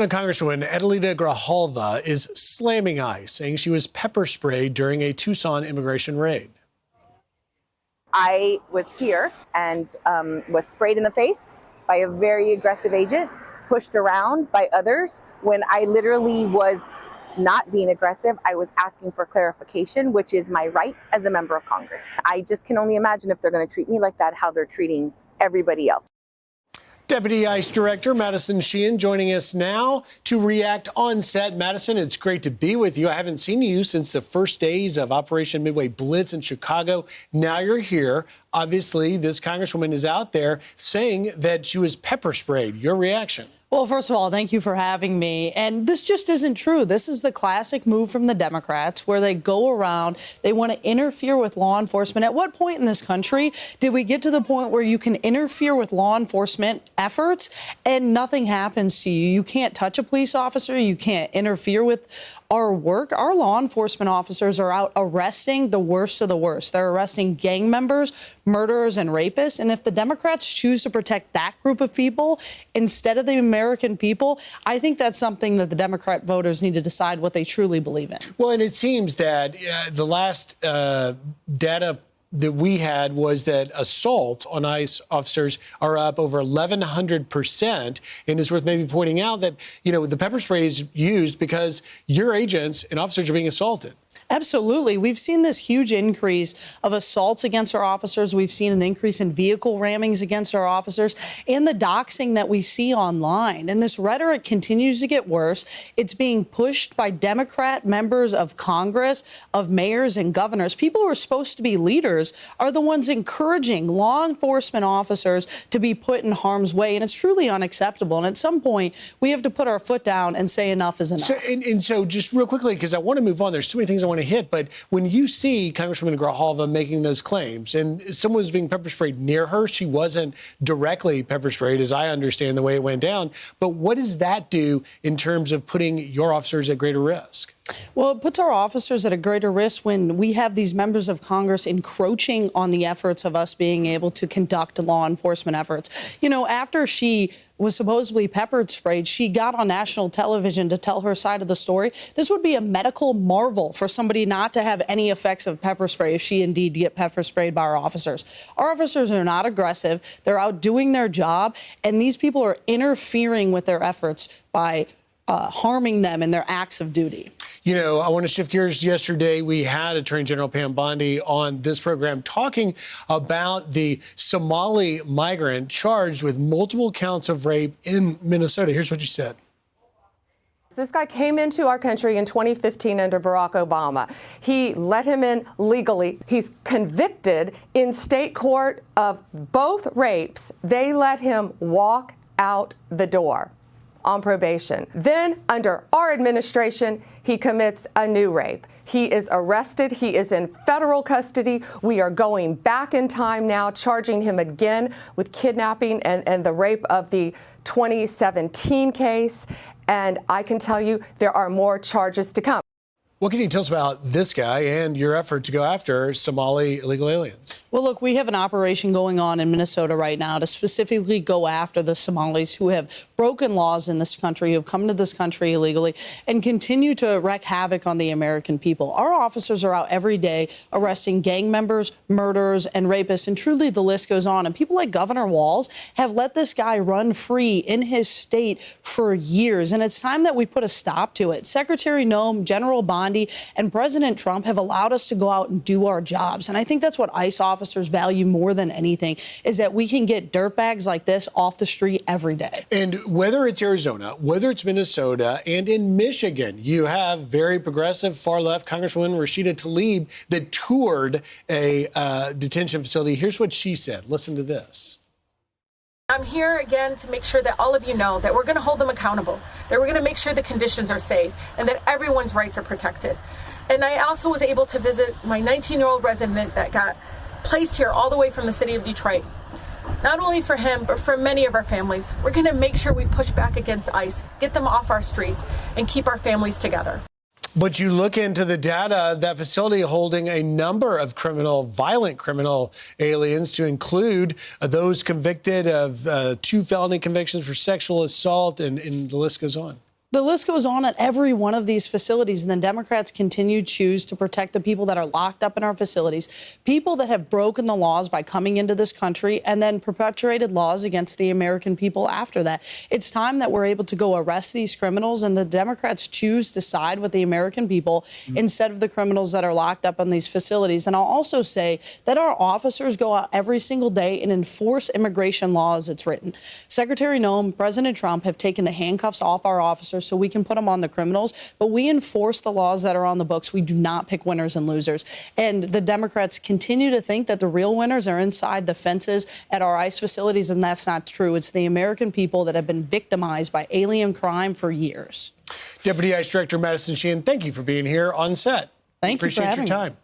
Congresswoman Arizona Grijalva is slamming ICE, saying she was pepper sprayed during a Tucson immigration raid. I was here and was sprayed in the face by a very aggressive agent, pushed around by others. When I literally was not being aggressive, I was asking for clarification, which is my right as a member of Congress. I just can only imagine if they're going to treat me like that, how they're treating everybody else. Deputy ICE Director Madison Sheehan joining us now to react on set. Madison, it's great to be with you. I haven't seen you since the first days of Operation Midway Blitz in Chicago. Now you're here. Obviously, this Congresswoman is out there saying that she was pepper sprayed. Your reaction? Well, first of all, thank you for having me. And this just isn't true. This is the classic move from the Democrats where they go around, they want to interfere with law enforcement. At what point in this country did we get to the point where you can interfere with law enforcement efforts and nothing happens to you? You can't touch a police officer. You can't interfere with our work. Our law enforcement officers are out arresting the worst of the worst. They're arresting gang members, murderers, and rapists. And if the Democrats choose to protect that group of people instead of the American people, I think that's something that the Democrat voters need to decide what they truly believe in. Well, and it seems that the last data that we had was that assaults on ICE officers are up over 1,100%. And it's worth maybe pointing out that, you know, the pepper spray is used because your agents and officers are being assaulted. Absolutely. We've seen this huge increase of assaults against our officers. We've seen an increase in vehicle rammings against our officers and the doxing that we see online. And this rhetoric continues to get worse. It's being pushed by Democrat members of Congress, of mayors and governors. People who are supposed to be leaders are the ones encouraging law enforcement officers to be put in harm's way. And it's truly unacceptable. And at some point, we have to put our foot down and say enough is enough. So just real quickly, because I want to move on, there's so many things I want to hit, but when you see Congresswoman Grijalva making those claims and someone was being pepper sprayed near her, she wasn't directly pepper sprayed, as I understand the way it went down. But what does that do in terms of putting your officers at greater risk? Well, it puts our officers at a greater risk when we have these members of Congress encroaching on the efforts of us being able to conduct law enforcement efforts. You know, after she was supposedly pepper sprayed, she got on national television to tell her side of the story. This would be a medical marvel for somebody not to have any effects of pepper spray if she indeed get pepper sprayed by our officers. Our officers are not aggressive. They're out doing their job, and these people are interfering with their efforts by harming them in their acts of duty. You know, I want to shift gears. Yesterday, we had Attorney General Pam Bondi on this program talking about the Somali migrant charged with multiple counts of rape in Minnesota. Here's what she said. This guy came into our country in 2015 under Barack Obama. He let him in legally. He's convicted in state court of both rapes. They let him walk out the door on probation. Then, under our administration, he commits a new rape. He is arrested. He is in federal custody. We are going back in time now, charging him again with kidnapping and the rape of the 2017 case. And I can tell you there are more charges to come. What can you tell us about this guy and your effort to go after Somali illegal aliens? Well, look, we have an operation going on in Minnesota right now to specifically go after the Somalis who have broken laws in this country, who have come to this country illegally, and continue to wreak havoc on the American people. Our officers are out every day arresting gang members, murderers, and rapists, and truly the list goes on. And people like Governor Walz have let this guy run free in his state for years, and it's time that we put a stop to it. Secretary Noem, General Bondi, and President Trump have allowed us to go out and do our jobs. And I think that's what ICE officers value more than anything, is that we can get dirtbags like this off the street every day. And whether it's Arizona, whether it's Minnesota, and in Michigan, you have very progressive, far-left Congresswoman Rashida Tlaib that toured a detention facility. Here's what she said. Listen to this. I'm here again to make sure that all of you know that we're going to hold them accountable, that we're going to make sure the conditions are safe, and that everyone's rights are protected. And I also was able to visit my 19-year-old resident that got placed here all the way from the city of Detroit. Not only for him, but for many of our families. We're going to make sure we push back against ICE, get them off our streets, and keep our families together. But you look into the data, that facility holding a number of violent criminal aliens, to include those convicted of 2 felony convictions for sexual assault, and the list goes on. The list goes on at every one of these facilities, and the Democrats continue to choose to protect the people that are locked up in our facilities, people that have broken the laws by coming into this country and then perpetuated laws against the American people after that. It's time that we're able to go arrest these criminals, and the Democrats choose to side with the American people instead of the criminals that are locked up in these facilities. And I'll also say that our officers go out every single day and enforce immigration law as it's written. Secretary Noem, President Trump have taken the handcuffs off our officers so we can put them on the criminals, but we enforce the laws that are on the books. We do not pick winners and losers. And the Democrats continue to think that the real winners are inside the fences at our ICE facilities, and that's not true. It's the American people that have been victimized by alien crime for years. Deputy ICE Director Madison Sheehan, thank you for being here on set. Thank you for having me. Appreciate your time.